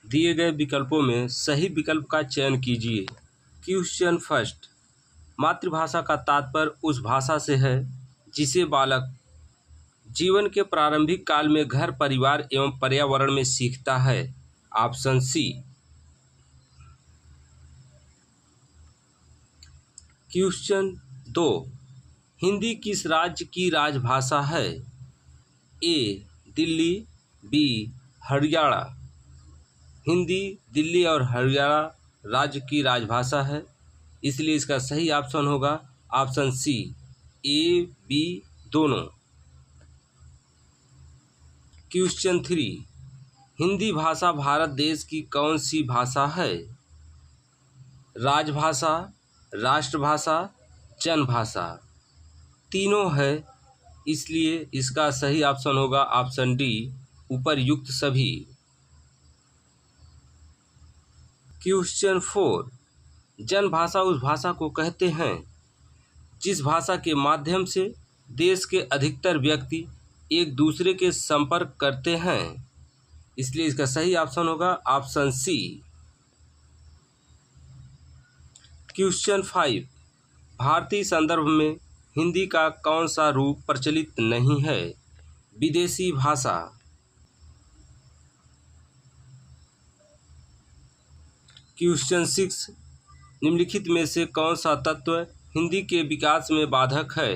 दिए गए विकल्पों में सही विकल्प का चयन कीजिए। क्वेश्चन फर्स्ट, मातृभाषा का तात्पर्य उस भाषा से है जिसे बालक जीवन के प्रारंभिक काल में घर, परिवार एवं पर्यावरण में सीखता है। Option C. क्वेश्चन 2, हिंदी किस राज्य की राजभाषा है? ए दिल्ली, बी हरियाणा। हिंदी दिल्ली और हरियाणा राज्य की राजभाषा है, इसलिए इसका सही ऑप्शन होगा ऑप्शन सी, ए बी दोनों। क्वेश्चन 3, हिंदी भाषा भारत देश की कौन सी भाषा है? राजभाषा, राष्ट्रभाषा, जनभाषा। तीनों है, इसलिए इसका सही ऑप्शन होगा ऑप्शन डी, उपर्युक्त सभी। क्वेश्चन 4, जनभाषा उस भाषा को कहते हैं जिस भाषा के माध्यम से देश के अधिकतर व्यक्ति एक दूसरे के संपर्क करते हैं, इसलिए इसका सही ऑप्शन होगा ऑप्शन सी। क्वेश्चन 5, भारतीय संदर्भ में हिंदी का कौन सा रूप प्रचलित नहीं है? विदेशी भाषा। क्वेश्चन 6, निम्नलिखित में से कौन सा तत्व हिंदी के विकास में बाधक है?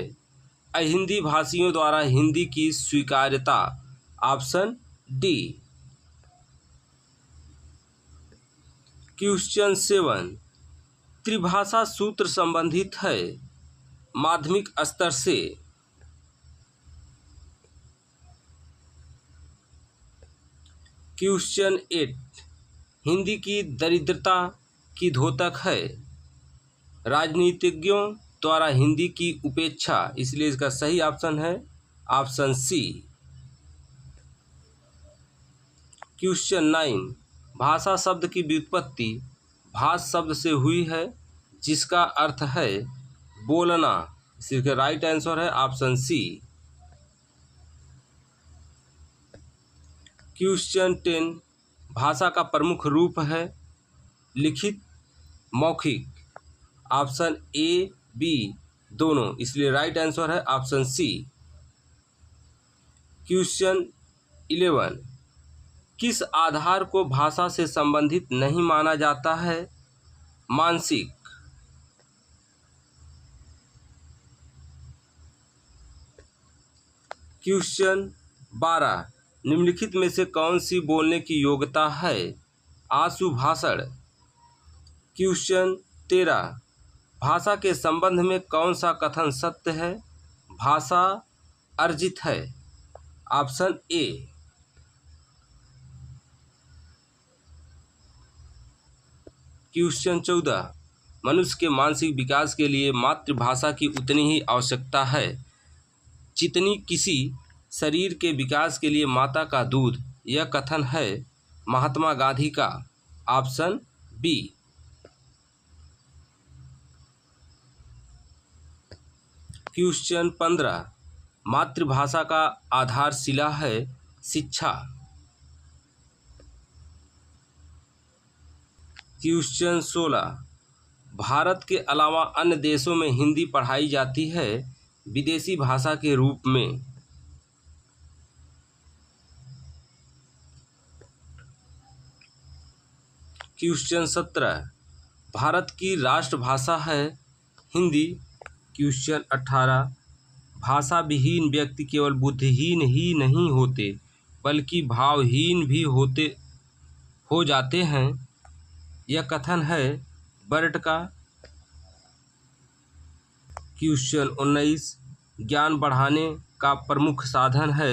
अहिंदी भाषियों द्वारा हिंदी की स्वीकार्यता। Option D. क्वेश्चन 7, त्रिभाषा सूत्र संबंधित है माध्यमिक स्तर से। क्वेश्चन 8, हिंदी की दरिद्रता की द्योतक है राजनीतिज्ञों द्वारा हिंदी की उपेक्षा, इसलिए इसका सही ऑप्शन है ऑप्शन सी। क्वेश्चन 9, भाषा शब्द की व्युत्पत्ति भाष शब्द से हुई है जिसका अर्थ है बोलना, इसका राइट आंसर है ऑप्शन सी। क्वेश्चन 10, भाषा का प्रमुख रूप है लिखित, मौखिक। ऑप्शन ए बी दोनों, इसलिए राइट आंसर है ऑप्शन सी। क्वेश्चन 11, किस आधार को भाषा से संबंधित नहीं माना जाता है? मानसिक। क्वेश्चन 12, निम्नलिखित में से कौन सी बोलने की योग्यता है? आशु भाषण। क्वेश्चन 13, भाषा के संबंध में कौन सा कथन सत्य है? भाषा अर्जित है। Option A. क्वेश्चन 14, मनुष्य के मानसिक विकास के लिए मातृभाषा की उतनी ही आवश्यकता है जितनी किसी शरीर के विकास के लिए माता का दूध। यह कथन है महात्मा गांधी का। Option B. क्वेश्चन 15, मातृभाषा का आधारशिला है शिक्षा। क्वेश्चन 16, भारत के अलावा अन्य देशों में हिंदी पढ़ाई जाती है विदेशी भाषा के रूप में। क्वेश्चन 17, भारत की राष्ट्रभाषा है हिंदी। क्वेश्चन 18, भाषा विहीन व्यक्ति केवल बुद्धिहीन ही नहीं होते बल्कि भावहीन भी हो जाते हैं। यह कथन है बर्ट का। क्वेश्चन 19, ज्ञान बढ़ाने का प्रमुख साधन है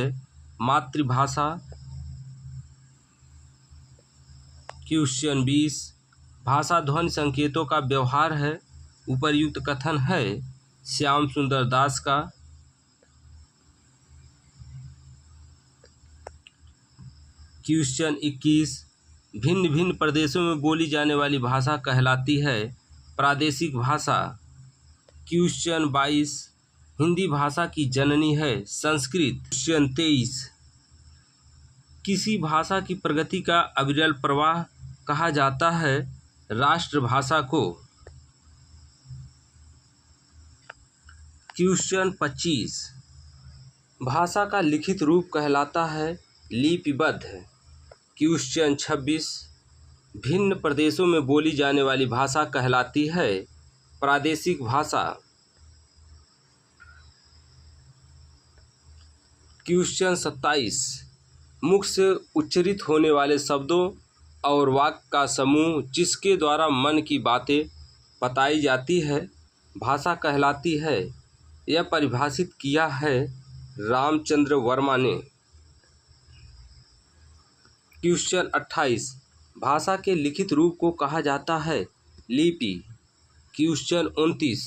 मातृभाषा। क्वेश्चन 20, भाषा ध्वनि संकेतों का व्यवहार है उपर्युक्त कथन है श्याम सुंदर दास का। क्वेश्चन 21, भिन्न भिन्न प्रदेशों में बोली जाने वाली भाषा कहलाती है प्रादेशिक भाषा। क्वेश्चन 22, हिंदी भाषा की जननी है संस्कृत। क्वेश्चन 23, किसी भाषा की प्रगति का अविरल प्रवाह कहा जाता है राष्ट्रभाषा को। क्वेश्चन 25 भाषा का लिखित रूप कहलाता है लिपिबद्ध। क्वेश्चन 26 भिन्न प्रदेशों में बोली जाने वाली भाषा कहलाती है प्रादेशिक भाषा। क्वेश्चन 27 मुख से उच्चरित होने वाले शब्दों और वाक्य का समूह जिसके द्वारा मन की बातें बताई जाती है भाषा कहलाती है। यह परिभाषित किया है रामचंद्र वर्मा ने। क्वेश्चन 28 भाषा के लिखित रूप को कहा जाता है लिपि। क्वेश्चन 29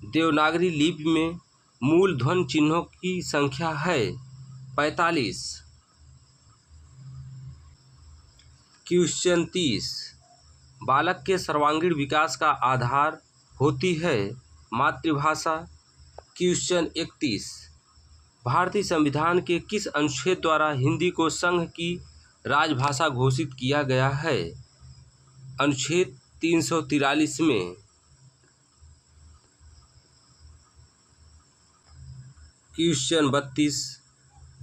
देवनागरी लिपि में मूल ध्वनि चिन्हों की संख्या है 45। क्वेश्चन 30 बालक के सर्वांगीण विकास का आधार होती है मातृभाषा। क्वेश्चन 31 भारतीय संविधान के किस अनुच्छेद द्वारा हिंदी को संघ की राजभाषा घोषित किया गया है? अनुच्छेद 343 में। क्वेश्चन 32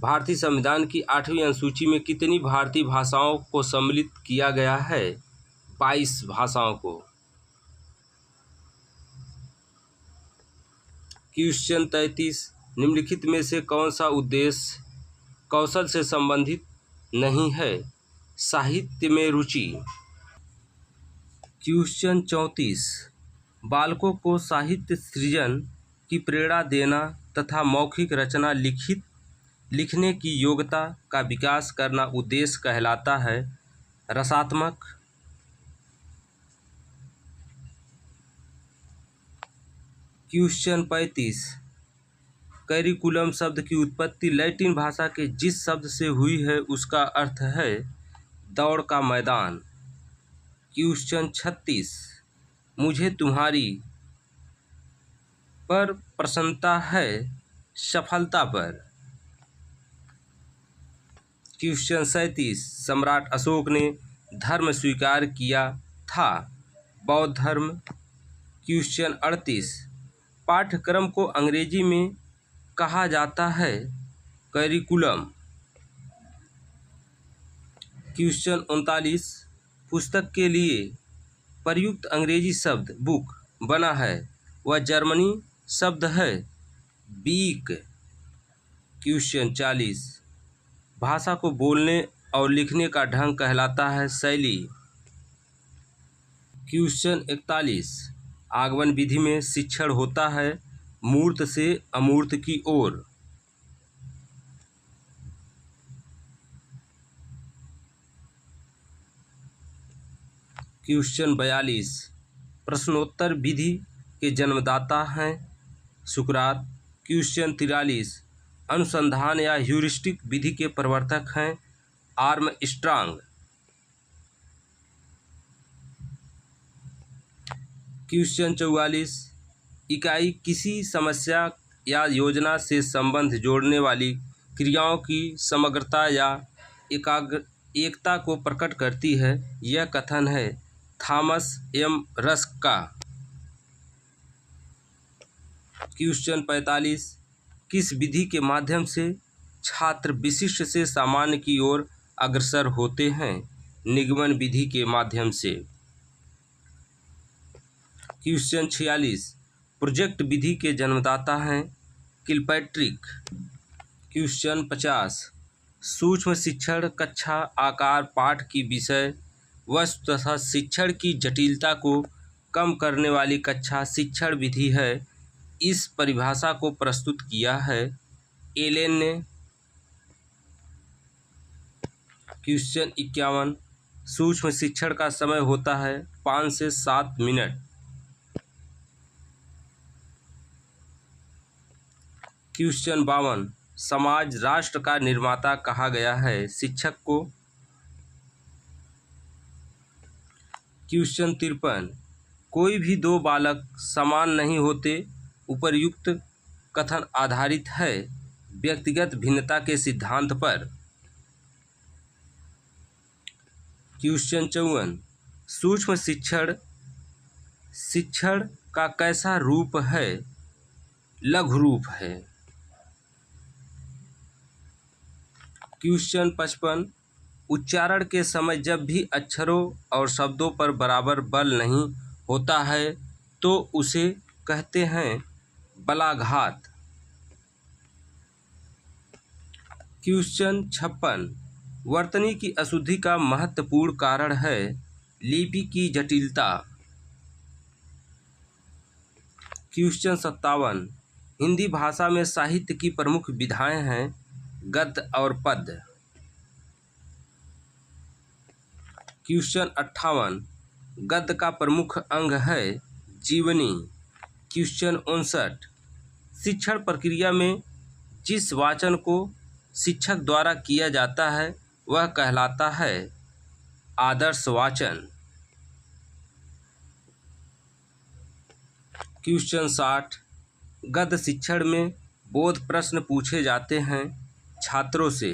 भारतीय संविधान की 8वीं अनुसूची में कितनी भारतीय भाषाओं को सम्मिलित किया गया है? 22 भाषाओं को। क्वेश्चन 33 निम्नलिखित में से कौन सा उद्देश्य कौशल से संबंधित नहीं है? साहित्य में रुचि। क्वेश्चन 34 बालकों को साहित्य सृजन की प्रेरणा देना तथा मौखिक रचना लिखने की योग्यता का विकास करना उद्देश्य कहलाता है रसात्मक। क्वेश्चन 35 करिकुलम शब्द की उत्पत्ति लैटिन भाषा के जिस शब्द से हुई है उसका अर्थ है दौड़ का मैदान। क्वेश्चन 36 मुझे तुम्हारी पर प्रसन्नता है सफलता पर। क्वेश्चन 37 सम्राट अशोक ने धर्म स्वीकार किया था बौद्ध धर्म। क्वेश्चन 38 पाठ्यक्रम को अंग्रेजी में कहा जाता है करिकुलम। क्वेश्चन 39 पुस्तक के लिए प्रयुक्त अंग्रेजी शब्द बुक बना है वह जर्मनी शब्द है बीक। क्वेश्चन 40 भाषा को बोलने और लिखने का ढंग कहलाता है शैली। क्वेश्चन 41 आगमन विधि में शिक्षण होता है मूर्त से अमूर्त की ओर। क्वेश्चन 42 प्रश्नोत्तर विधि के जन्मदाता हैं सुकरात। क्वेश्चन 43 अनुसंधान या ह्यूरिस्टिक विधि के प्रवर्तक हैं आर्मस्ट्रांग। क्वेश्चन 44 इकाई किसी समस्या या योजना से संबंध जोड़ने वाली क्रियाओं की समग्रता या एकता को प्रकट करती है यह कथन है थॉमस एम रस्क का। क्वेश्चन 45 किस विधि के माध्यम से छात्र विशिष्ट से सामान्य की ओर अग्रसर होते हैं? निगमन विधि के माध्यम से। क्वेश्चन 46 प्रोजेक्ट विधि के जन्मदाता हैं किलपैट्रिक। क्वेश्चन 50 सूक्ष्म शिक्षण कक्षा आकार पाठ की विषय वस्तु तथा शिक्षण की जटिलता को कम करने वाली कक्षा शिक्षण विधि है। इस परिभाषा को प्रस्तुत किया है एलेन ने। क्वेश्चन 51 सूक्ष्म शिक्षण का समय होता है 5 से 7 मिनट। क्वेश्चन 52 समाज राष्ट्र का निर्माता कहा गया है शिक्षक को। क्वेश्चन 53 कोई भी दो बालक समान नहीं होते उपर्युक्त कथन आधारित है व्यक्तिगत भिन्नता के सिद्धांत पर। क्वेश्चन 54, सूक्ष्म शिक्षण का कैसा रूप है? लघु रूप है। क्वेश्चन 55, उच्चारण के समय जब भी अक्षरों और शब्दों पर बराबर बल नहीं होता है तो उसे कहते हैं बलाघात। क्वेश्चन 56, वर्तनी की अशुद्धि का महत्वपूर्ण कारण है लिपि की जटिलता। क्वेश्चन 57, हिंदी भाषा में साहित्य की प्रमुख विधाएं हैं गद्य और पद्य। क्वेश्चन 58, गद्य का प्रमुख अंग है जीवनी। क्वेश्चन 59, शिक्षण प्रक्रिया में जिस वाचन को शिक्षक द्वारा किया जाता है वह कहलाता है आदर्श वाचन। क्वेश्चन 60, गद्य शिक्षण में बोध प्रश्न पूछे जाते हैं छात्रों से।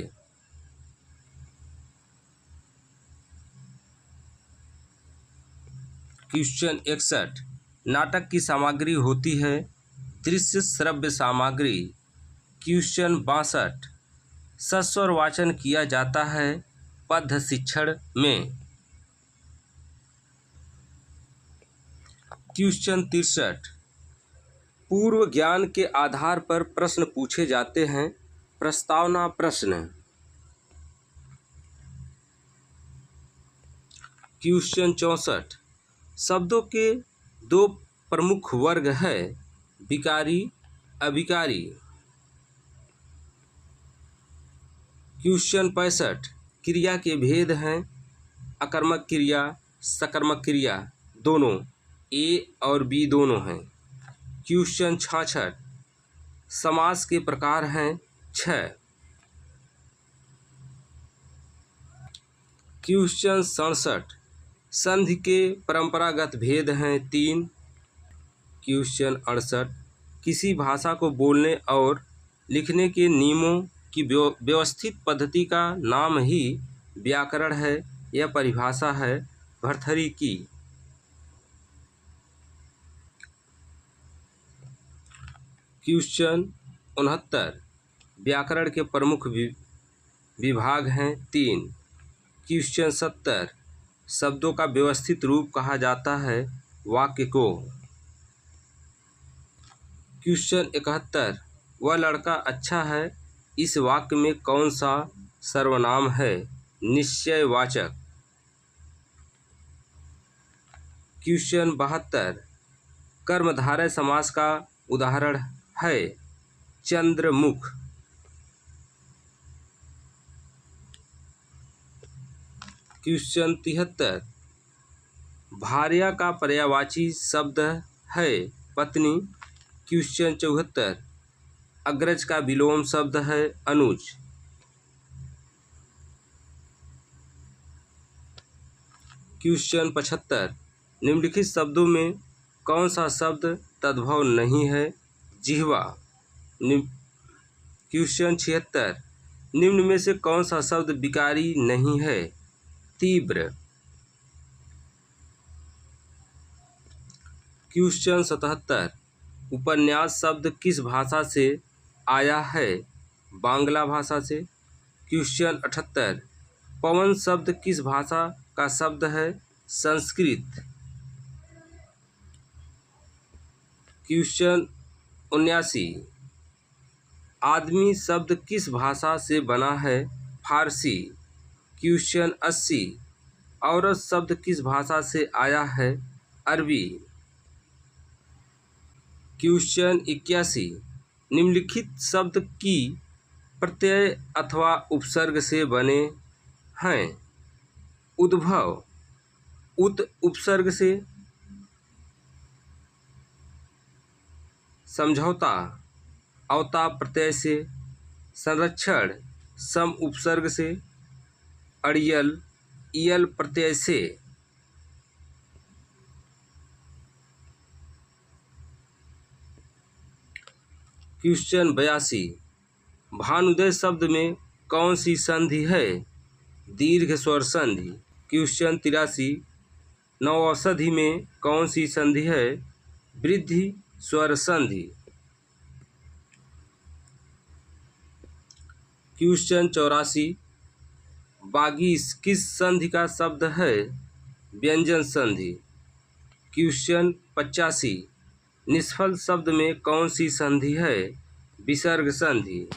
क्वेश्चन 61, नाटक की सामग्री होती है दृश्य श्रव्य सामग्री। क्वेश्चन 62, सस्वर वाचन किया जाता है पद्य शिक्षण में। क्वेश्चन 63, पूर्व ज्ञान के आधार पर प्रश्न पूछे जाते हैं प्रस्तावना प्रश्न। क्वेश्चन 64, शब्दों के दो प्रमुख वर्ग है विकारी अविकारी। क्वेश्चन 65, क्रिया के भेद हैं अकर्मक क्रिया सकर्मक क्रिया, दोनों ए और बी दोनों हैं। क्वेश्चन 66, समास के प्रकार हैं 6। क्वेश्चन 67, संधि के परंपरागत भेद हैं 3। क्वेश्चन 68, किसी भाषा को बोलने और लिखने के नियमों की व्यवस्थित पद्धति का नाम ही व्याकरण है। यह परिभाषा है भर्तृहरि की। क्वेश्चन 69, व्याकरण के प्रमुख विभाग हैं 3। क्वेश्चन 70, शब्दों का व्यवस्थित रूप कहा जाता है वाक्य को। क्वेश्चन 71, वह लड़का अच्छा है इस वाक्य में कौन सा सर्वनाम है निश्चयवाचक। क्वेश्चन 72, कर्मधारय समास का उदाहरण है चंद्रमुख। क्वेश्चन 73, भार्या का पर्यायवाची शब्द है पत्नी। क्वेश्चन 74, अग्रज का विलोम शब्द है अनुज। क्वेश्चन 75, निम्नलिखित शब्दों में कौन सा शब्द तद्भव नहीं है जिह्वा। क्वेश्चन 76, निम्न में से कौन सा शब्द विकारी नहीं है तीव्र। क्वेश्चन 77, उपन्यास शब्द किस भाषा से आया है बांग्ला भाषा से। क्वेश्चन 78, पवन शब्द किस भाषा का शब्द है संस्कृत। क्वेश्चन 79, आदमी शब्द किस भाषा से बना है फारसी। क्वेश्चन 80, औरत शब्द किस भाषा से आया है अरबी। क्वेश्चन 81, निम्नलिखित शब्द की प्रत्यय अथवा उपसर्ग से बने हैं उद्भव उत उपसर्ग से, समझौता अवता प्रत्यय से, संरक्षण सम उपसर्ग से, अड़ियल इयल प्रत्यय से। क्वेश्चन 82, भानुदय शब्द में कौन सी संधि है दीर्घ स्वर संधि। क्वेश्चन 83, नवौषधि में कौन सी संधि है? वृद्धि स्वर संधि। क्वेश्चन 84, बागी किस संधि का शब्द है? व्यंजन संधि। क्वेश्चन 85, निष्फल शब्द में कौन सी संधि है? विसर्ग संधि।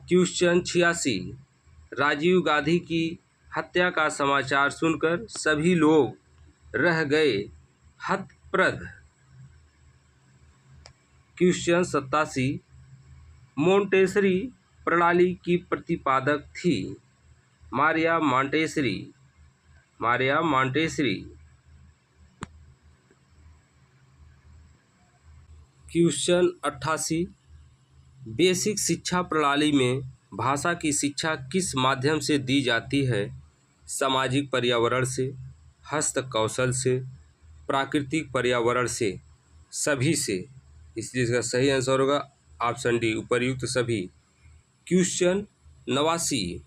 क्वेश्चन 86, राजीव गांधी की हत्या का समाचार सुनकर सभी लोग रह गए हतप्रभ। क्वेश्चन 87, मोंटेसरी प्रणाली की प्रतिपादक थी? मारिया मॉन्टेसरी। क्वेश्चन 88, बेसिक शिक्षा प्रणाली में भाषा की शिक्षा किस माध्यम से दी जाती है? सामाजिक पर्यावरण से, हस्त कौशल से, प्राकृतिक पर्यावरण से, सभी से। इसलिए इसका सही आंसर होगा ऑप्शन डी, उपर्युक्त सभी। क्वेश्चन 89,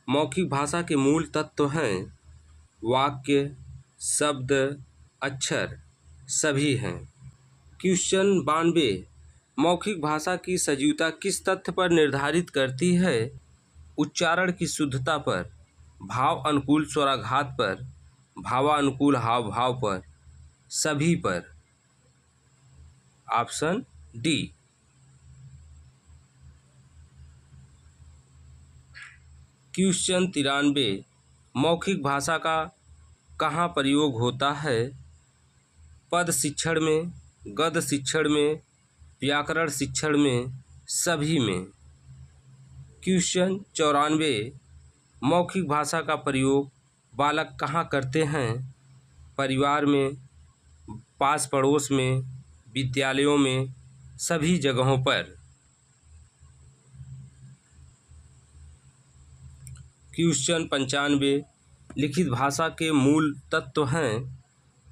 मौखिक भाषा के मूल तत्व हैं? वाक्य, शब्द, अक्षर, सभी हैं। क्वेश्चन 92, मौखिक भाषा की सजीवता किस तथ्य पर निर्धारित करती है? उच्चारण की शुद्धता पर, भाव अनुकूल स्वराघात पर, भावानुकूल हाव भाव पर, सभी पर। Option D. क्वेश्चन 93, मौखिक भाषा का कहाँ प्रयोग होता है? पद शिक्षण में, गद्य शिक्षण में, व्याकरण शिक्षण में, सभी में। क्वेश्चन 94, मौखिक भाषा का प्रयोग बालक कहाँ करते हैं? परिवार में, पास पड़ोस में, विद्यालयों में, सभी जगहों पर। क्वेश्चन 95, लिखित भाषा के मूल तत्व हैं?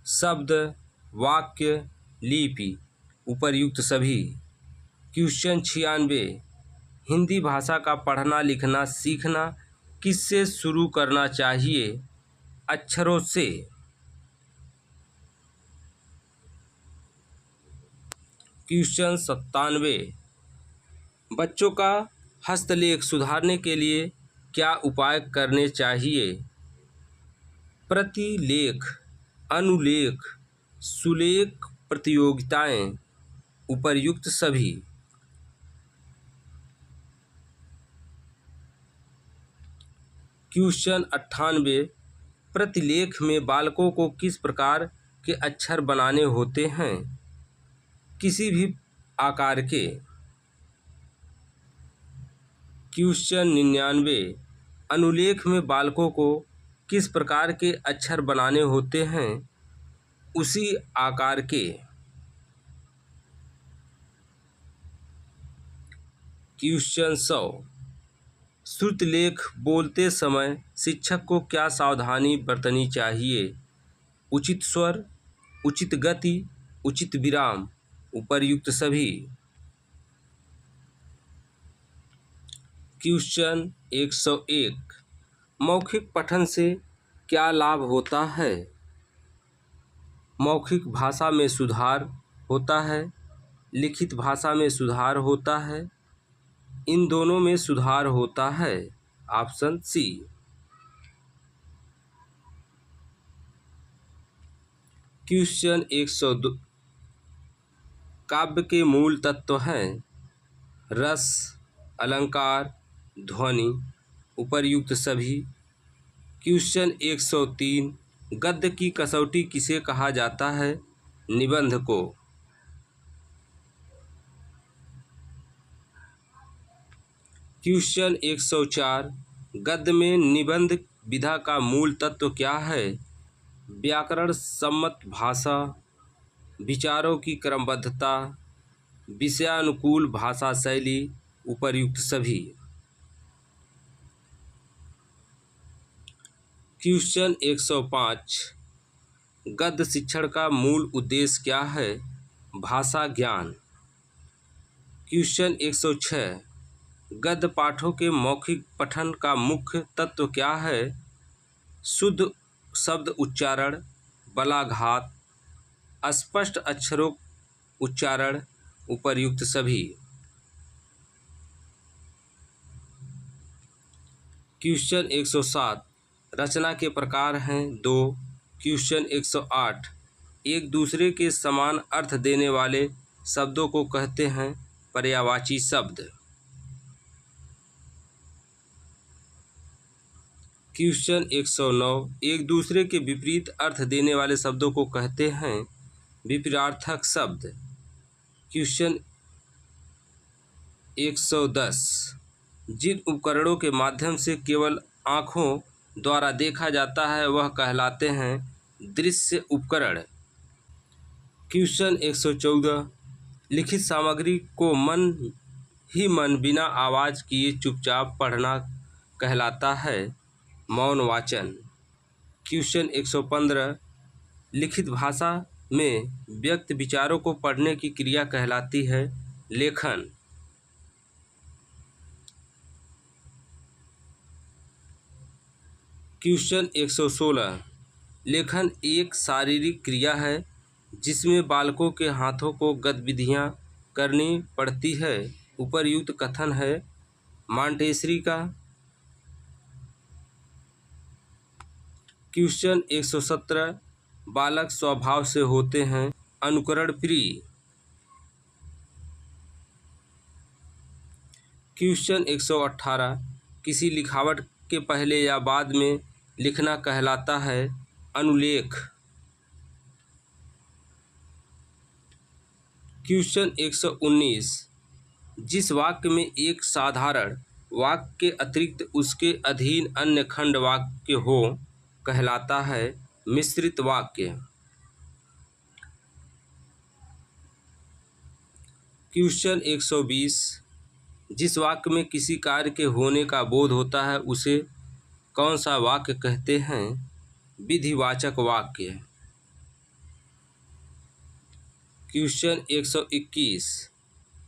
शब्द, वाक्य, लिपि, उपर्युक्त सभी। क्वेश्चन 96, हिंदी भाषा का पढ़ना लिखना सीखना किससे शुरू करना चाहिए? अक्षरों से। क्वेश्चन 97, बच्चों का हस्तलेख सुधारने के लिए क्या उपाय करने चाहिए? प्रतिलेख, अनुलेख, सुलेख प्रतियोगिताएं, उपर्युक्त सभी। क्वेश्चन 98, प्रतिलेख में बालकों को किस प्रकार के अक्षर बनाने होते हैं? किसी भी आकार के। क्वेश्चन 99, अनुलेख में बालकों को किस प्रकार के अक्षर बनाने होते हैं? उसी आकार के। क्वेश्चन 100, श्रुतलेख बोलते समय शिक्षक को क्या सावधानी बरतनी चाहिए? उचित स्वर, उचित गति, उचित विराम, उपर्युक्त सभी। क्वेश्चन 101, मौखिक पठन से क्या लाभ होता है? मौखिक भाषा में सुधार होता है, लिखित भाषा में सुधार होता है, इन दोनों में सुधार होता है। Option C. क्वेश्चन 102, काव्य के मूल तत्व हैं? रस, अलंकार, ध्वनि, उपर्युक्त सभी। क्वेश्चन 103, गद्य की कसौटी किसे कहा जाता है? निबंध को। क्वेश्चन 104, गद्य में निबंध विधा का मूल तत्व क्या है? व्याकरण सम्मत भाषा, विचारों की क्रमबद्धता, विषयानुकूल भाषा शैली, उपर्युक्त सभी। क्वेश्चन 105, गद्य शिक्षण का मूल उद्देश्य क्या है? भाषा ज्ञान। क्वेश्चन 106, गद्य पाठों के मौखिक पठन का मुख्य तत्व क्या है? शुद्ध शब्द उच्चारण, बलाघात, अस्पष्ट अक्षरों उच्चारण, उपर्युक्त सभी। क्वेश्चन 107 रचना के प्रकार हैं 2। क्वेश्चन 108 एक दूसरे के समान अर्थ देने वाले शब्दों को कहते हैं पर्यायवाची शब्द। क्वेश्चन 109 एक दूसरे के विपरीत अर्थ देने वाले शब्दों को कहते हैं विपरीतार्थक शब्द। क्वेश्चन 110 जिन उपकरणों के माध्यम से केवल आँखों द्वारा देखा जाता है वह कहलाते हैं दृश्य उपकरण। क्वेश्चन 114 लिखित सामग्री को मन ही मन बिना आवाज़ किए चुपचाप पढ़ना कहलाता है मौन वाचन। क्वेश्चन 115 लिखित भाषा में व्यक्त विचारों को पढ़ने की क्रिया कहलाती है लेखन। क्वेश्चन 116 लेखन एक शारीरिक क्रिया है जिसमें बालकों के हाथों को गतिविधियां करनी पड़ती है। उपर्युक्त कथन है मॉन्टेसरी का। क्वेश्चन 117 बालक स्वभाव से होते हैं अनुकरण प्रिय। क्वेश्चन 118 किसी लिखावट के पहले या बाद में लिखना कहलाता है अनुलेख। क्वेश्चन 119 जिस वाक्य में एक साधारण वाक्य के अतिरिक्त उसके अधीन अन्य खंड वाक्य हो कहलाता है मिश्रित वाक्य। क्वेश्चन 120 जिस वाक्य में किसी कार्य के होने का बोध होता है उसे कौन सा वाक्य कहते हैं विधिवाचक वाक्य। क्वेश्चन 121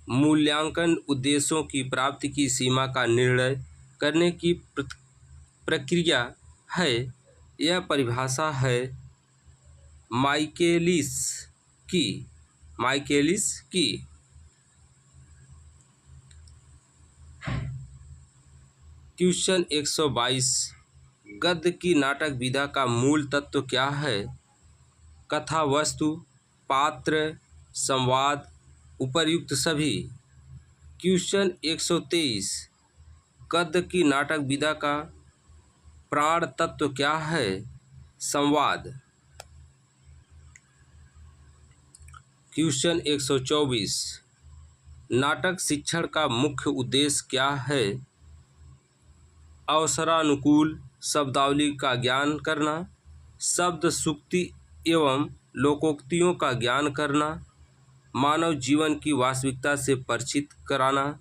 मूल्यांकन उद्देश्यों की प्राप्ति की सीमा का निर्णय करने की प्रक्रिया है। यह परिभाषा है माइकेलिस की। क्वेश्चन 122 गद्य की नाटक विधा का मूल तत्व क्या है? कथा वस्तु, पात्र, संवाद, उपर्युक्त सभी। क्वेश्चन 123 गद्य की नाटक विधा का प्राण तत्व क्या है? संवाद। क्वेश्चन 124 नाटक शिक्षण का मुख्य उद्देश्य क्या है? अवसरानुकूल शब्दावली का ज्ञान करना, शब्द सूक्ति एवं लोकोक्तियों का ज्ञान करना, मानव जीवन की वास्तविकता से परिचित कराना,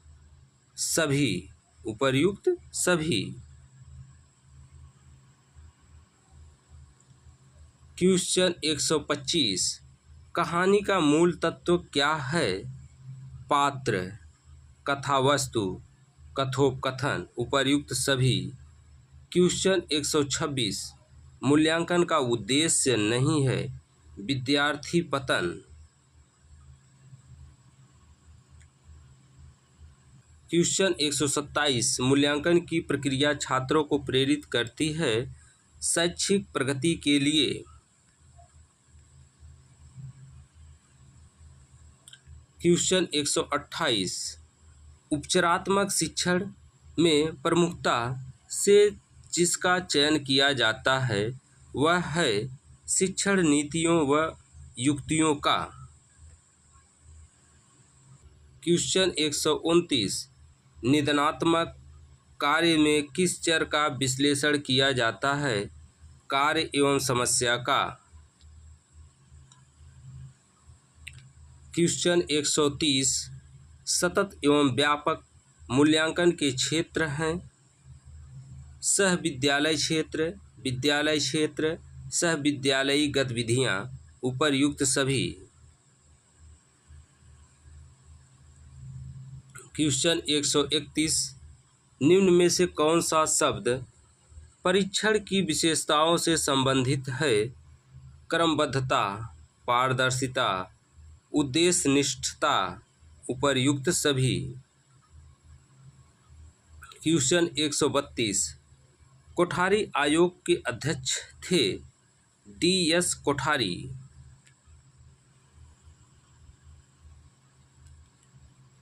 सभी। उपर्युक्त सभी। क्वेश्चन 125 कहानी का मूल तत्व क्या है? पात्र, कथावस्तु, कथोपकथन, उपर्युक्त सभी। क्वेश्चन 126 मूल्यांकन का उद्देश्य नहीं है विद्यार्थी पतन। क्वेश्चन 127 मूल्यांकन की प्रक्रिया छात्रों को प्रेरित करती है शैक्षिक प्रगति के लिए। क्वेश्चन 128 उपचारात्मक शिक्षण में प्रमुखता से जिसका चयन किया जाता है वह है शिक्षण नीतियों व युक्तियों का। क्वेश्चन 129 निदानात्मक कार्य में किस चर का विश्लेषण किया जाता है? कार्य एवं समस्या का। क्वेश्चन 130 सतत एवं व्यापक मूल्यांकन के क्षेत्र हैं सह विद्यालय क्षेत्र, विद्यालय क्षेत्र, सह विद्यालयी गतिविधियाँ, उपर्युक्त सभी। क्वेश्चन 131, निम्न में से कौन सा शब्द परीक्षण की विशेषताओं से संबंधित है? क्रमबद्धता, पारदर्शिता, उद्देश्यनिष्ठता, उपर्युक्त सभी। क्वेश्चन 132, कोठारी आयोग के अध्यक्ष थे DS कोठारी।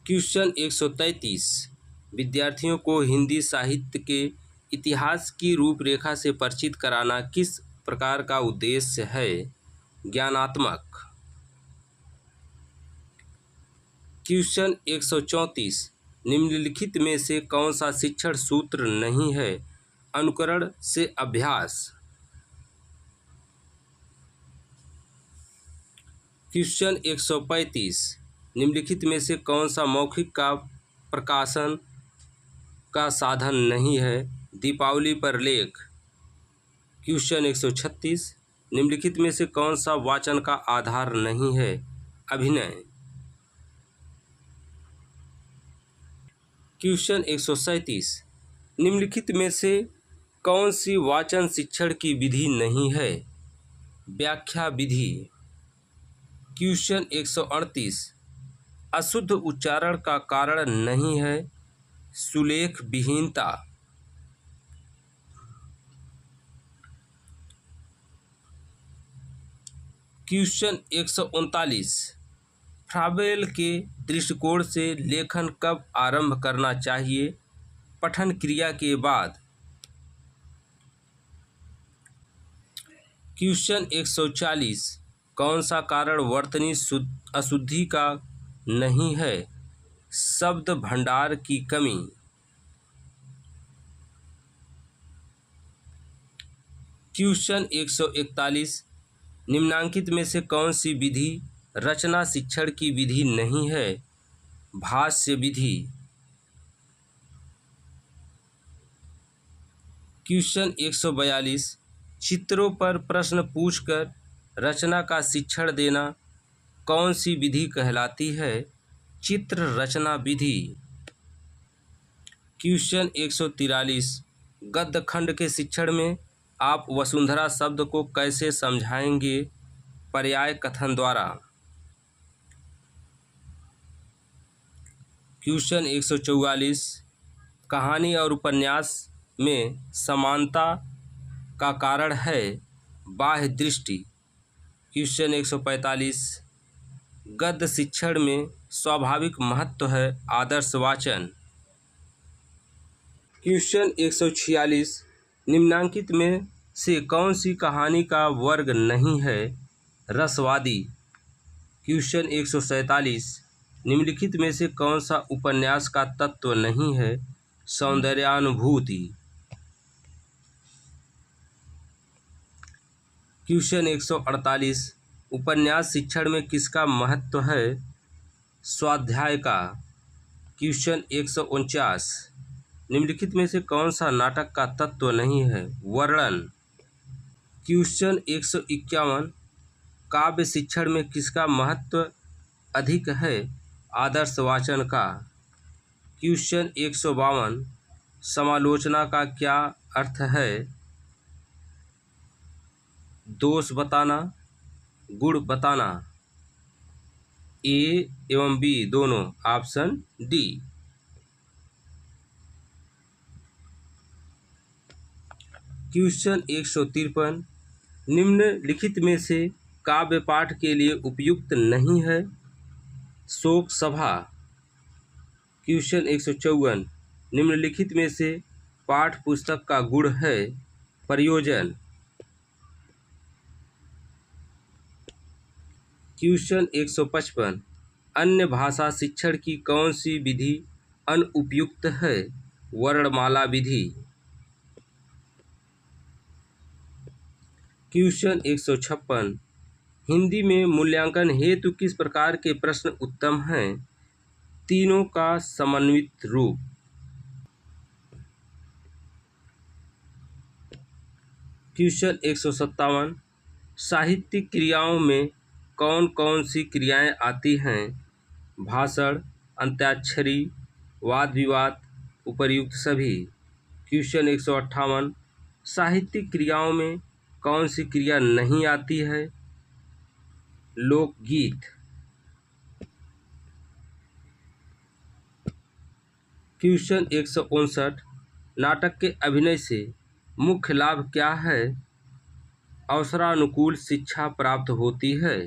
क्वेश्चन 133, विद्यार्थियों को हिंदी साहित्य के इतिहास की रूपरेखा से परिचित कराना किस प्रकार का उद्देश्य है? ज्ञानात्मक। क्वेश्चन 134, निम्नलिखित में से कौन सा शिक्षण सूत्र नहीं है? अनुकरण से अभ्यास। क्वेश्चन 135, निम्नलिखित में से कौन सा मौखिक का प्रकाशन का साधन नहीं है? दीपावली पर लेख। क्वेश्चन 136, निम्नलिखित में से कौन सा वाचन का आधार नहीं है? अभिनय। क्वेश्चन 137, निम्नलिखित में से कौन सी वाचन शिक्षण की विधि नहीं है? व्याख्या विधि। क्वेश्चन 138, अशुद्ध उच्चारण का कारण नहीं है? सुलेख विहीनता। क्वेश्चन 139, फ्राबेल के दृष्टिकोण से लेखन कब आरंभ करना चाहिए? पठन क्रिया के बाद। क्वेश्चन 140, कौन सा कारण वर्तनी अशुद्धि का नहीं है? शब्द भंडार की कमी। क्वेश्चन 141, निम्नांकित में से कौन सी विधि रचना शिक्षण की विधि नहीं है? भाष्य विधि। क्वेश्चन 142, चित्रों पर प्रश्न पूछकर रचना का शिक्षण देना कौन सी विधि कहलाती है? चित्र रचना विधि। क्वेश्चन 143, गद्य खंड के शिक्षण में आप वसुंधरा शब्द को कैसे समझाएंगे? पर्याय कथन द्वारा। क्वेश्चन 144, कहानी और उपन्यास में समानता का कारण है? बाह्य दृष्टि। क्वेश्चन 145, गद्य शिक्षण में स्वाभाविक महत्व है? आदर्श वाचन। क्वेश्चन 146, निम्नांकित में से कौन सी कहानी का वर्ग नहीं है? रसवादी। क्वेश्चन 147, निम्नलिखित में से कौन सा उपन्यास का तत्व नहीं है? सौंदर्यानुभूति। क्वेश्चन 148, उपन्यास शिक्षण में किसका महत्व है? स्वाध्याय का। क्वेश्चन 149, निम्नलिखित में से कौन सा नाटक का तत्व नहीं है? वर्णन। क्वेश्चन 151, काव्य शिक्षण में किसका महत्व अधिक है? आदर्श वाचन का। क्वेश्चन 152, समालोचना का क्या अर्थ है? दोष बताना, गुण बताना। ए एवं बी दोनों, ऑप्शन डी। क्वेश्चन 153, निम्नलिखित में से काव्य पाठ के लिए उपयुक्त नहीं है? शोक सभा। क्वेश्चन 154, निम्नलिखित में से पाठ पुस्तक का गुण है? प्रयोजन। क्वेश्चन 155, अन्य भाषा शिक्षण की कौन सी विधि अनुपयुक्त है? वर्णमाला विधि। क्वेश्चन 156, हिंदी में मूल्यांकन हेतु किस प्रकार के प्रश्न उत्तम हैं? तीनों का समन्वित रूप। क्वेश्चन 157, साहित्यिक क्रियाओं में कौन कौन सी क्रियाएं आती हैं? भाषण, अंत्याक्षरी, वाद विवाद, उपर्युक्त सभी। क्वेश्चन 158, साहित्यिक क्रियाओं में कौन सी क्रिया नहीं आती है? लोकगीत। क्वेश्चन 159, नाटक के अभिनय से मुख्य लाभ क्या है? अवसरानुकूल शिक्षा प्राप्त होती है।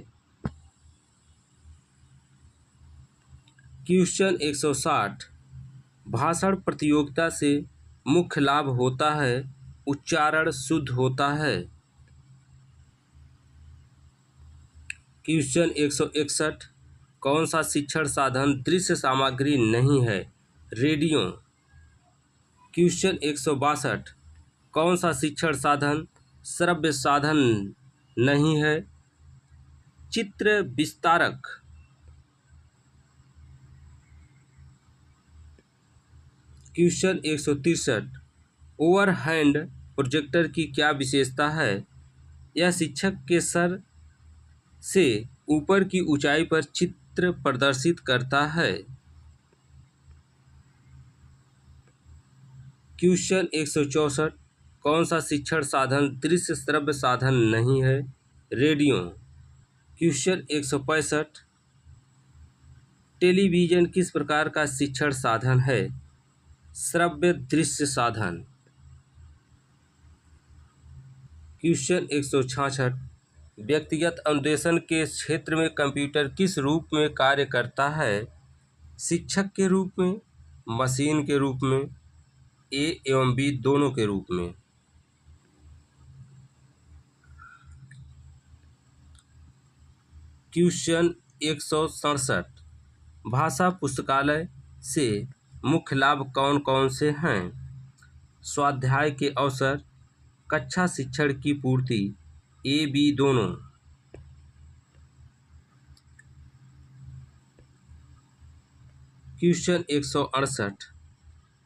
क्वेश्चन 160, भाषण प्रतियोगिता से मुख्य लाभ होता है उच्चारण शुद्ध होता है। क्वेश्चन 161, कौन सा शिक्षण साधन दृश्य सामग्री नहीं है? रेडियो। क्वेश्चन 162, कौन सा शिक्षण साधन श्रव्य साधन नहीं है? चित्र विस्तारक। क्वेश्चन 163, ओवरहैंड प्रोजेक्टर की क्या विशेषता है? यह शिक्षक के सर से ऊपर की ऊंचाई पर चित्र प्रदर्शित करता है। क्वेश्चन 164, कौन सा शिक्षण साधन दृश्य श्रव्य साधन नहीं है? रेडियो। क्वेश्चन 165, टेलीविज़न किस प्रकार का शिक्षण साधन है? श्रव्य दृश्य साधन। क्वेश्चन 166, व्यक्तिगत अनुदेशन के क्षेत्र में कंप्यूटर किस रूप में कार्य करता है? शिक्षक के रूप में, मशीन के रूप में, ए एवं बी दोनों के रूप में। क्वेश्चन 167, भाषा पुस्तकालय से मुख्य लाभ कौन कौन से हैं? स्वाध्याय के अवसर, कक्षा शिक्षण की पूर्ति, ए बी दोनों। क्वेश्चन 168,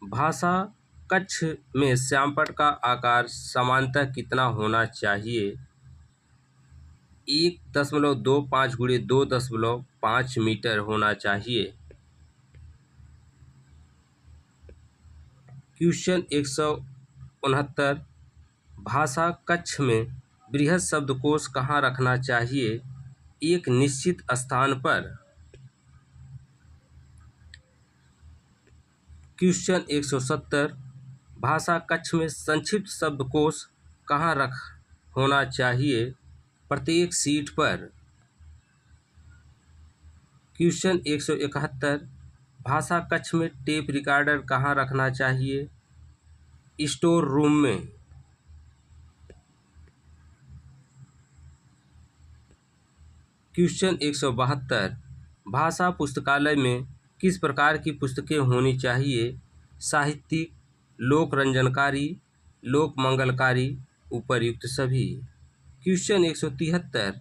भाषा कक्ष में श्यामपट्ट का आकार सामान्यतः कितना होना चाहिए? 1.25 गुणे 2.5 मीटर होना चाहिए। क्वेश्चन 169, भाषा कक्ष में बृहद शब्दकोश कहाँ रखना चाहिए? एक निश्चित स्थान पर। क्वेश्चन 170, भाषा कक्ष में संक्षिप्त शब्दकोश कहाँ होना चाहिए? प्रत्येक सीट पर। क्वेश्चन 171, भाषा कक्ष में टेप रिकॉर्डर कहाँ रखना चाहिए? स्टोर रूम में। क्वेश्चन 172, भाषा पुस्तकालय में किस प्रकार की पुस्तकें होनी चाहिए? साहित्यिक, लोक रंजनकारी, लोक मंगलकारी, उपर्युक्त सभी। क्वेश्चन 173,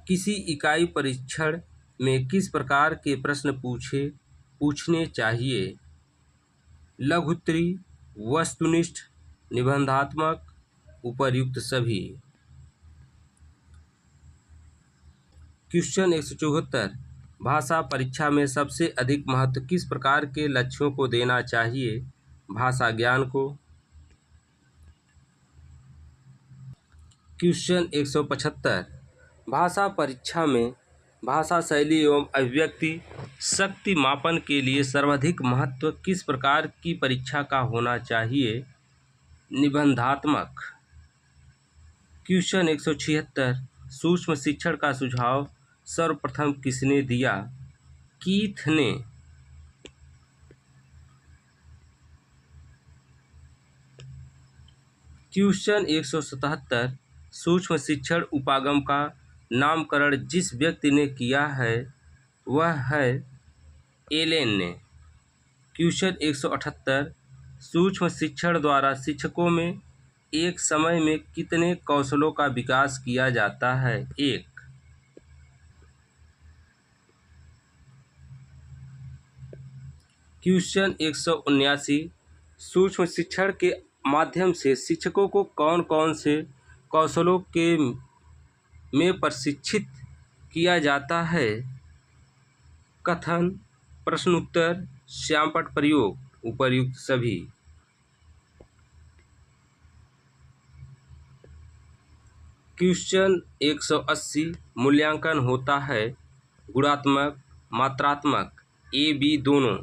किसी इकाई परीक्षण में किस प्रकार के प्रश्न पूछने चाहिए? लघुत्तरी, वस्तुनिष्ठ, निबंधात्मक, उपर्युक्त सभी। क्वेश्चन 174, भाषा परीक्षा में सबसे अधिक महत्व किस प्रकार के लक्ष्यों को देना चाहिए? भाषा ज्ञान को। क्वेश्चन 175, भाषा परीक्षा में भाषा शैली एवं अभिव्यक्ति शक्ति मापन के लिए सर्वाधिक महत्व किस प्रकार की परीक्षा का होना चाहिए? निबंधात्मक। क्वेश्चन 176, सूक्ष्म शिक्षण का सुझाव सर्वप्रथम किसने दिया? कीथ ने। क्वेश्चन 177, सूक्ष्म शिक्षण उपागम का नामकरण जिस व्यक्ति ने किया है वह है एलेन ने। क्वेश्चन 178, सूक्ष्म शिक्षण द्वारा शिक्षकों में एक समय में कितने कौशलों का विकास किया जाता है? 1। क्वेश्चन 179, सूक्ष्म शिक्षण के माध्यम से शिक्षकों को कौन कौन से कौशलों में प्रशिक्षित किया जाता है? कथन, प्रश्नोत्तर, श्यामपट्ट प्रयोग उपर्युक्त सभी। क्वेश्चन 180 मूल्यांकन होता है गुणात्मक मात्रात्मक ए बी दोनों।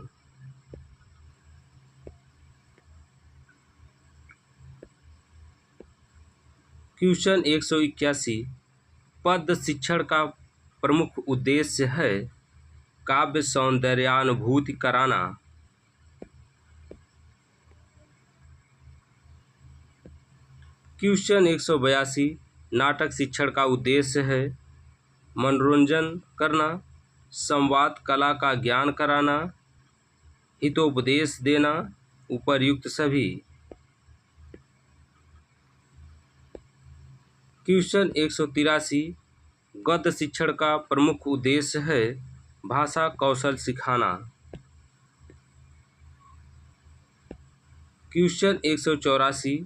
क्वेश्चन 181 पद शिक्षण का प्रमुख उद्देश्य है काव्य सौंदर्यानुभूति कराना। क्वेश्चन 182 नाटक शिक्षण का उद्देश्य है मनोरंजन करना, संवाद कला का ज्ञान कराना, हितोपदेश देना, उपर्युक्त सभी। क्वेश्चन 183 गद्य शिक्षण का प्रमुख उद्देश्य है भाषा कौशल सिखाना। क्वेश्चन 184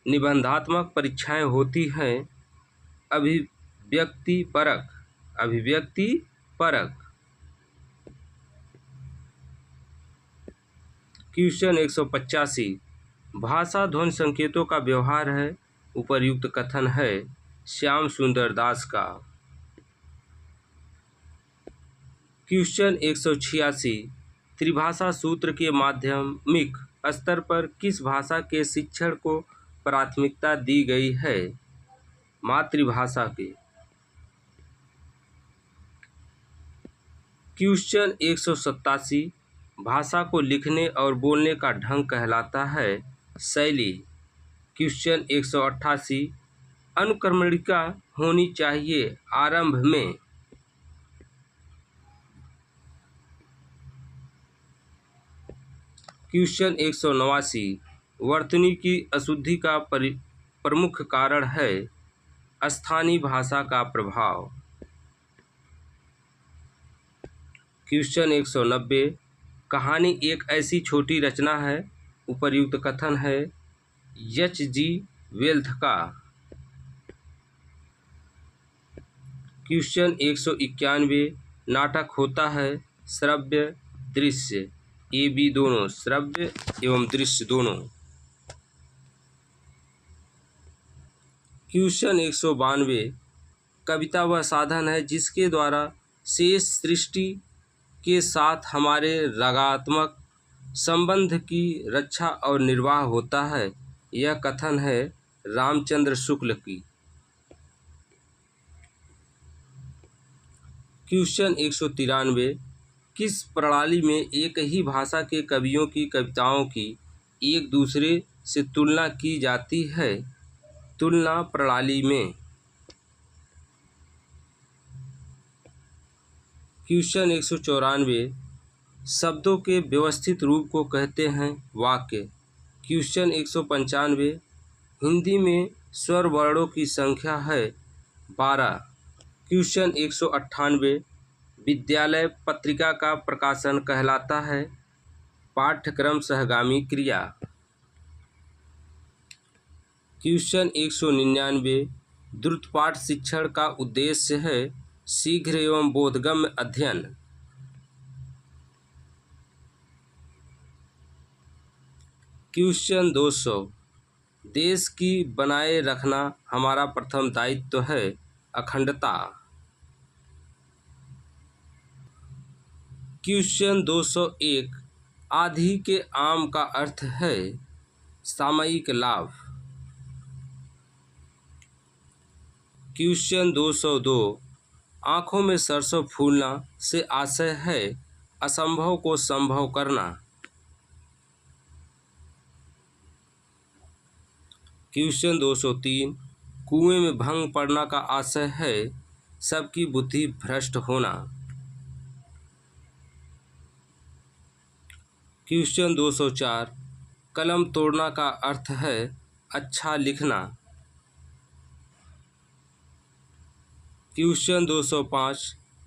निबंधात्मक परीक्षाएं होती हैं अभिव्यक्ति परक। क्वेश्चन 185 भाषा ध्वनि संकेतों का व्यवहार है उपर्युक्त कथन है श्याम सुंदर दास का। क्वेश्चन 186 त्रिभाषा सूत्र के माध्यमिक स्तर पर किस भाषा के शिक्षण को प्राथमिकता दी गई है मातृभाषा के। क्वेश्चन 187 भाषा को लिखने और बोलने का ढंग कहलाता है शैली। क्वेश्चन 188 अनुक्रमणिका होनी चाहिए आरंभ में। क्वेश्चन 189 वर्तनी की अशुद्धि का प्रमुख कारण है स्थानीय भाषा का प्रभाव। क्वेश्चन 190 कहानी एक ऐसी छोटी रचना है उपर्युक्त कथन है H.G. वेल्स का। क्वेश्चन 191 नाटक होता है श्रव्य दृश्य ए बी दोनों, श्रव्य एवं दृश्य दोनों। क्वेश्चन 192 कविता वह साधन है जिसके द्वारा शेष सृष्टि के साथ हमारे रागात्मक संबंध की रक्षा और निर्वाह होता है। यह कथन है रामचंद्र शुक्ल की। क्वेश्चन 193 किस प्रणाली में एक ही भाषा के कवियों की कविताओं की एक दूसरे से तुलना की जाती है तुलना प्रणाली में। क्वेश्चन 194 शब्दों के व्यवस्थित रूप को कहते हैं वाक्य। क्वेश्चन 195 हिंदी में स्वर वर्णों की संख्या है 12। क्वेश्चन 198 विद्यालय पत्रिका का प्रकाशन कहलाता है पाठ्यक्रम सहगामी क्रिया। क्वेश्चन 199 द्रुतपाठ शिक्षण का उद्देश्य है शीघ्र एवं बोधगम्य अध्ययन। क्वेश्चन 200 देश की बनाए रखना हमारा प्रथम दायित्व है अखंडता। क्वेश्चन 201 आधी के आम का अर्थ है सामयिक लाभ। क्वेश्चन 202 आँखों में सरसों फूलना से आशय है असंभव को संभव करना। क्वेश्चन 203 कुएं में भंग पड़ना का आशय है सबकी बुद्धि भ्रष्ट होना। क्वेश्चन 204 कलम तोड़ना का अर्थ है अच्छा लिखना। क्वेश्चन 205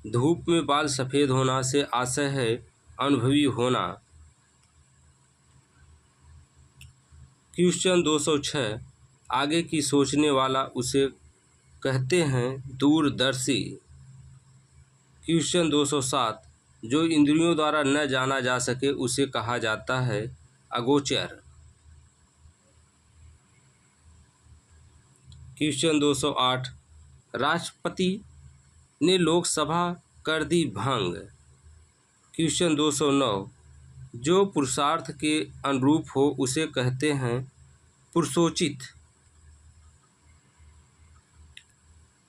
धूप में बाल सफ़ेद होना से आशय है अनुभवी होना। क्वेश्चन 206 आगे की सोचने वाला उसे कहते हैं दूरदर्शी। क्वेश्चन 207 जो इंद्रियों द्वारा न जाना जा सके उसे कहा जाता है अगोचर। क्वेश्चन 208, राष्ट्रपति ने लोकसभा कर दी भंग। क्वेश्चन 209, जो पुरुषार्थ के अनुरूप हो उसे कहते हैं पुरुषोचित।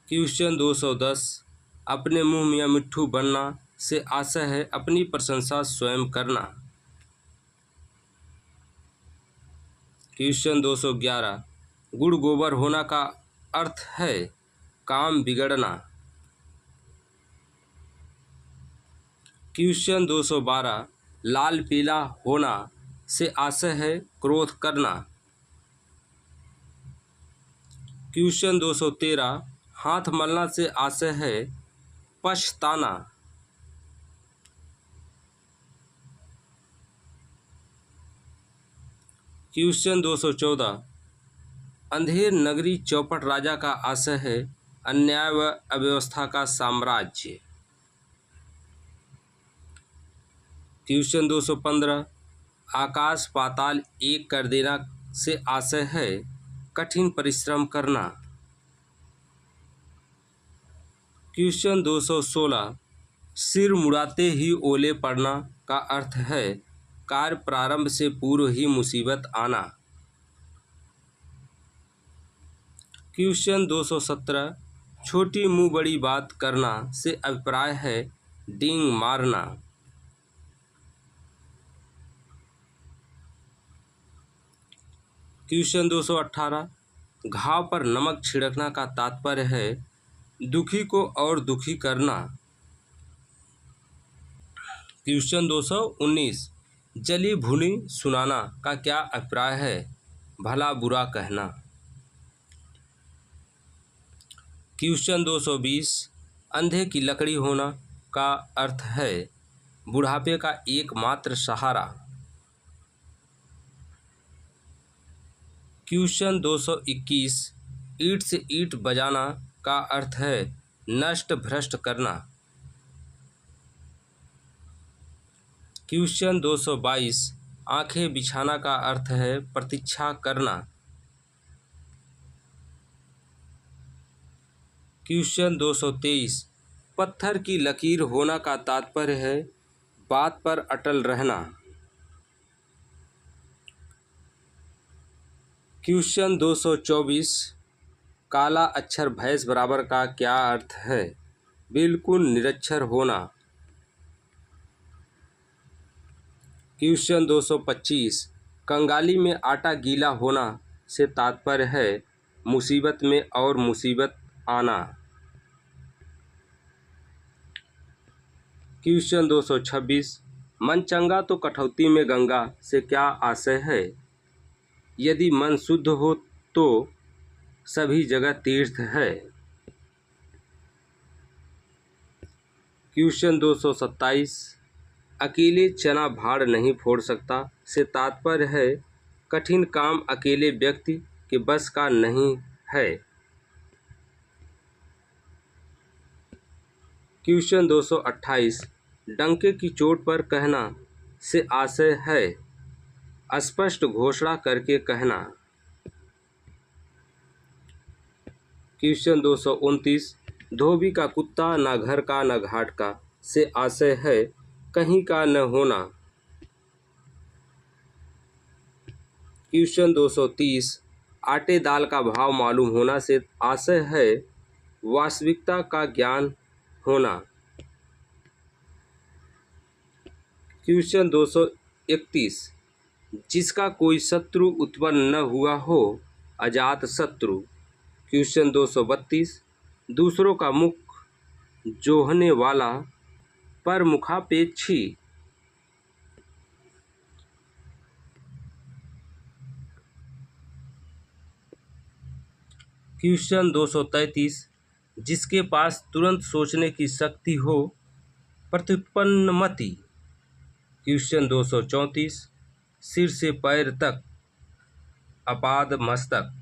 क्वेश्चन 210, अपने मुंह मियां मिट्ठू बनना से आशय है अपनी प्रशंसा स्वयं करना। क्वेश्चन 211, गुड़ गोबर होना का अर्थ है काम बिगड़ना। क्वेश्चन 212, लाल पीला होना से आशय है क्रोध करना। क्वेश्चन 213, हाथ मलना से आशय है पछताना। क्वेश्चन 214, अंधेर नगरी चौपट राजा का आशय है अन्याय व अव्यवस्था का साम्राज्य। क्वेश्चन 215, आकाश पाताल एक कर देना से आशय है कठिन परिश्रम करना। क्वेश्चन 216, सिर मुड़ाते ही ओले पड़ना का अर्थ है कार्य प्रारंभ से पूर्व ही मुसीबत आना। क्वेश्चन 217, छोटी मुंह बड़ी बात करना से अभिप्राय है डींग मारना। क्वेश्चन 218, घाव पर नमक छिड़कना का तात्पर्य है दुखी को और दुखी करना। क्वेश्चन 219, जली भुनी सुनाना का क्या अभिप्राय है भला बुरा कहना। क्वेश्चन 220, अंधे की लकड़ी होना का अर्थ है बुढ़ापे का एकमात्र सहारा। क्वेश्चन 221, ईंट से ईंट बजाना का अर्थ है नष्ट भ्रष्ट करना। क्वेश्चन 222, आंखें बिछाना का अर्थ है प्रतीक्षा करना। क्वेश्चन 223, पत्थर की लकीर होना का तात्पर्य है बात पर अटल रहना। क्वेश्चन 224, काला अक्षर भैंस बराबर का क्या अर्थ है बिल्कुल निरक्षर होना। क्वेश्चन 225, कंगाली में आटा गीला होना से तात्पर्य है मुसीबत में और मुसीबत आना। क्वेश्चन 226, मन चंगा तो कठौती में गंगा से क्या आशय है यदि मन शुद्ध हो तो सभी जगह तीर्थ है। क्वेश्चन 227, अकेले चना भाड़ नहीं फोड़ सकता से तात्पर्य है कठिन काम अकेले व्यक्ति के बस का नहीं है। क्वेश्चन 228, डंके की चोट पर कहना से आशय है स्पष्ट घोषणा करके कहना। क्वेश्चन 229, धोबी का कुत्ता न घर का न घाट का से आशय है कहीं का न होना। क्वेश्चन 230, आटे दाल का भाव मालूम होना से आशय है वास्तविकता का ज्ञान होना। क्वेश्चन 231, जिसका कोई शत्रु उत्पन्न न हुआ हो अजात शत्रु। क्वेश्चन 232, दूसरों का मुख जोहने वाला पर मुखापेक्षी। क्वेश्चन 233, जिसके पास तुरंत सोचने की शक्ति हो प्रत्युत्पन्नमति। क्वेश्चन 234, सिर से पैर तक अपाद मस्तक।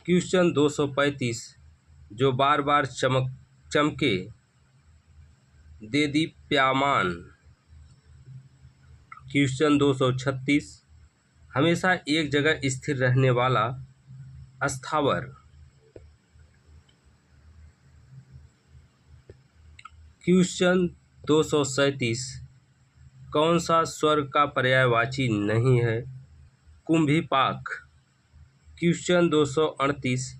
क्वेश्चन 235, जो बार बार चमके, देदीप्यमान। क्वेश्चन 236, हमेशा एक जगह स्थिर रहने वाला, अस्थावर। क्वेश्चन 237, कौन सा स्वर्ग का पर्यायवाची नहीं है, कुंभीपाक। क्वेश्चन 238,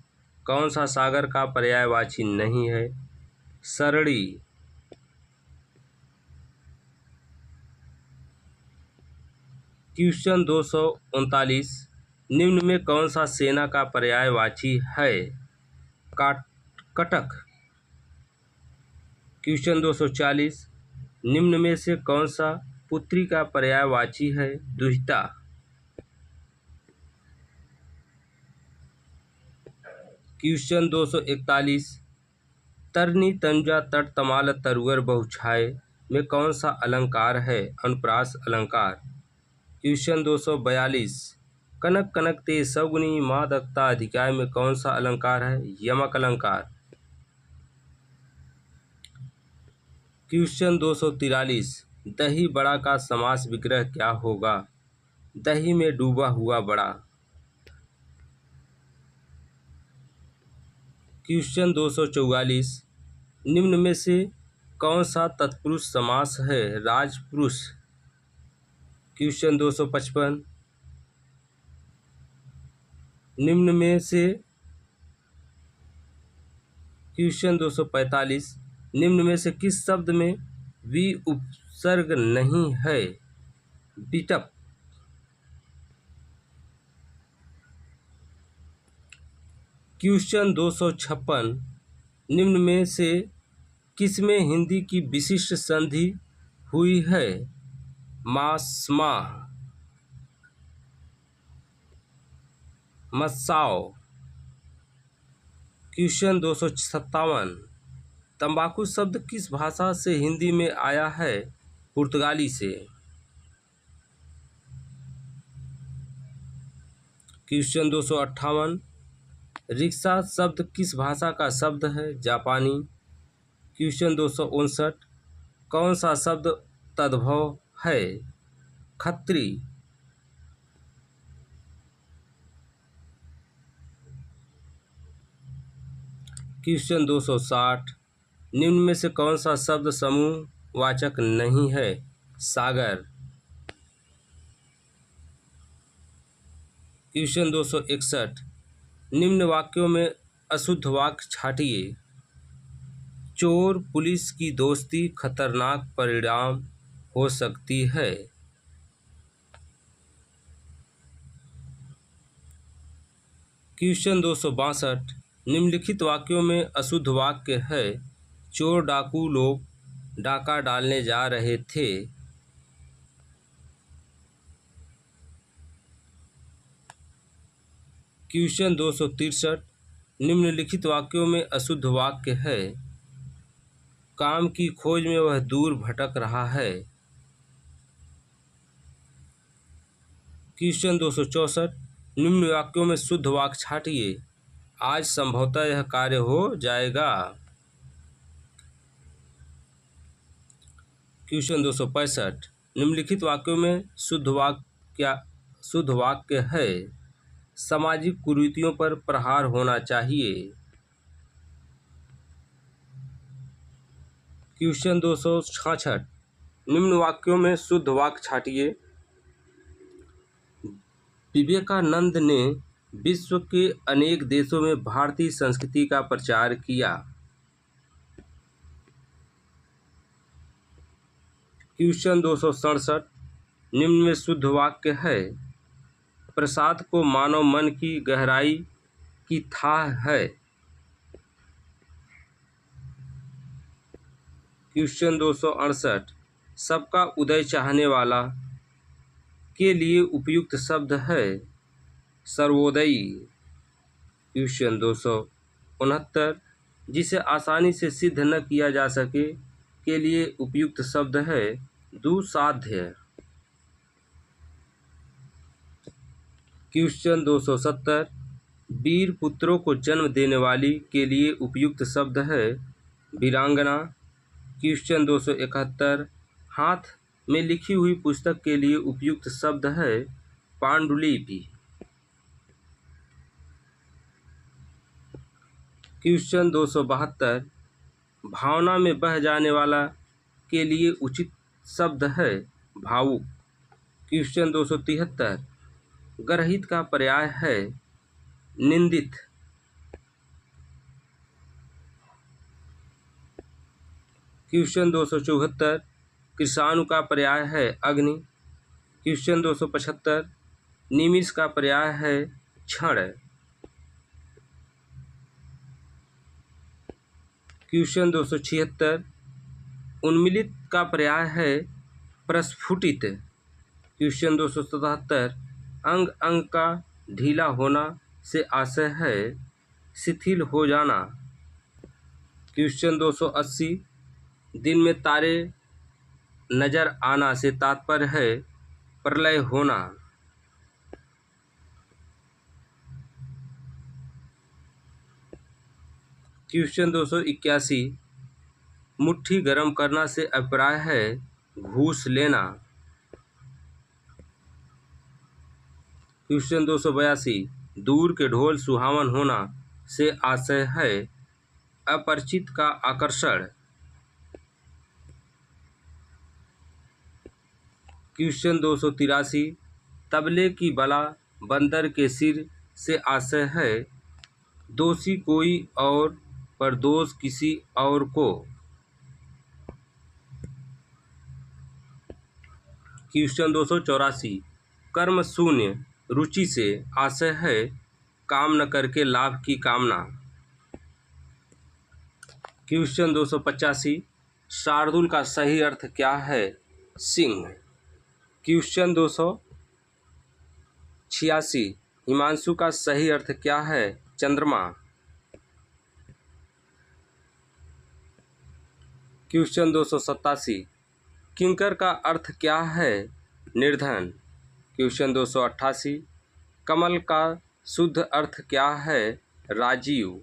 कौन सा सागर का पर्यायवाची नहीं है, सरणी। क्वेश्चन 239, निम्न में कौन सा सेना का पर्यायवाची है, कटक। क्वेश्चन 240, निम्न में से कौन सा पुत्री का पर्यायवाची है, दुहिता। क्वेश्चन 241, तरनी तंजा तट तमाल तरुअर बहुछाए में कौन सा अलंकार है, अनुप्रास अलंकार। क्वेश्चन 242, कनक कनक ते सगुनी मादकता अधिकाय में कौन सा अलंकार है, यमक अलंकार। क्वेश्चन 243, दही बड़ा का समास विग्रह क्या होगा, दही में डूबा हुआ बड़ा। क्वेश्चन 244, निम्न में से कौन सा तत्पुरुष समास है, राजपुरुष। क्वेश्चन 255, निम्न में से क्वेश्चन 245, निम्न में से किस शब्द में वि उपसर्ग नहीं है, बिटप। क्वेश्चन 256, निम्न में से किसमें हिंदी की विशिष्ट संधि हुई है, मास्मा, मस्साओ। क्वेश्चन 257, तंबाकू शब्द किस भाषा से हिंदी में आया है, पुर्तगाली से। क्वेश्चन 258, रिक्शा शब्द किस भाषा का शब्द है, जापानी। क्वेश्चन 259, कौन सा शब्द तद्भव है, खत्री। क्वेश्चन 260, निम्न में से कौन सा शब्द समूह वाचक नहीं है, सागर। क्वेश्चन 261, निम्न वाक्यों में अशुद्ध वाक्य छांटिए, चोर पुलिस की दोस्ती खतरनाक परिणाम हो सकती है। क्वेश्चन 262, निम्नलिखित वाक्यों में अशुद्ध वाक्य है, चोर डाकू लोग डाका डालने जा रहे थे। क्वेश्चन 263, निम्नलिखित वाक्यों में अशुद्ध वाक्य है, काम की खोज में वह दूर भटक रहा है। क्वेश्चन 264, निम्न वाक्यों में शुद्ध वाक्य छांटिए, आज संभवतः यह कार्य हो जाएगा। क्वेश्चन 265, निम्नलिखित वाक्यों में शुद्ध वाक्य है, सामाजिक कुरीतियों पर प्रहार होना चाहिए। क्वेश्चन 266, निम्न वाक्यों में शुद्ध वाक्य छांटिए, विवेकानंद ने विश्व के अनेक देशों में भारतीय संस्कृति का प्रचार किया। क्वेश्चन 267, निम्न में शुद्ध वाक्य है, प्रसाद को मानव मन की गहराई की थाह है। क्वेश्चन 268, सबका उदय चाहने वाला के लिए उपयुक्त शब्द है, सर्वोदयी। क्वेश्चन 269, जिसे आसानी से सिद्ध न किया जा सके के लिए उपयुक्त शब्द है, दुसाध्य। क्वेश्चन 270, वीर पुत्रों को जन्म देने वाली के लिए उपयुक्त शब्द है वीरांगना। क्वेश्चन 271, हाथ में लिखी हुई पुस्तक के लिए उपयुक्त शब्द है पांडुलिपि। क्वेश्चन 272, भावना में बह जाने वाला के लिए उचित शब्द है भावुक। क्वेश्चन 273, गर्हित का पर्याय है निंदित। क्वेश्चन 274, कृषाणु का पर्याय है अग्नि। क्वेश्चन 275, निमिष का पर्याय है क्षण। क्वेश्चन 276, उन्मीलित का पर्याय है प्रस्फुटित। क्वेश्चन 277, अंग अंग का ढीला होना से आशय है शिथिल हो जाना। क्वेश्चन 280, दिन में तारे नजर आना से तात्पर्य है प्रलय होना। क्वेश्चन 281, मुट्ठी गर्म करना से अभिप्राय है घूस लेना। क्वेश्चन 282, दूर के ढोल सुहावन होना से आशय है अपरिचित का आकर्षण। क्वेश्चन 283, तबले की बला बंदर के सिर से आशय है दोषी कोई और पर दोष किसी और को। क्वेश्चन 284, कर्म शून्य रुचि से आशय है काम न करके लाभ की कामना। क्वेश्चन 285, शार्दुल का सही अर्थ क्या है सिंह। क्वेश्चन 286, हिमांशु का सही अर्थ क्या है चंद्रमा। क्वेश्चन 287, किंकर का अर्थ क्या है निर्धन। क्वेश्चन 288, कमल का शुद्ध अर्थ क्या है राजीव।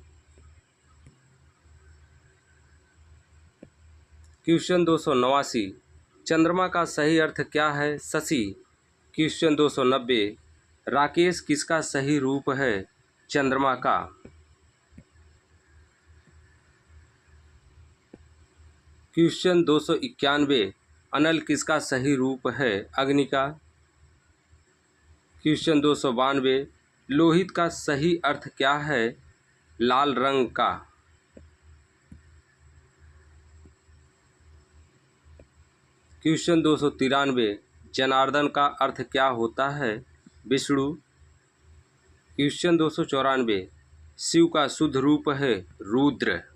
क्वेश्चन 289, चंद्रमा का सही अर्थ क्या है शशि। क्वेश्चन 290, राकेश किसका सही रूप है चंद्रमा का। क्वेश्चन 291, अनल किसका सही रूप है अग्नि का। क्वेश्चन 292, लोहित का सही अर्थ क्या है लाल रंग का। क्वेश्चन 293, जनार्दन का अर्थ क्या होता है विष्णु। क्वेश्चन 294, शिव का शुद्ध रूप है रुद्र।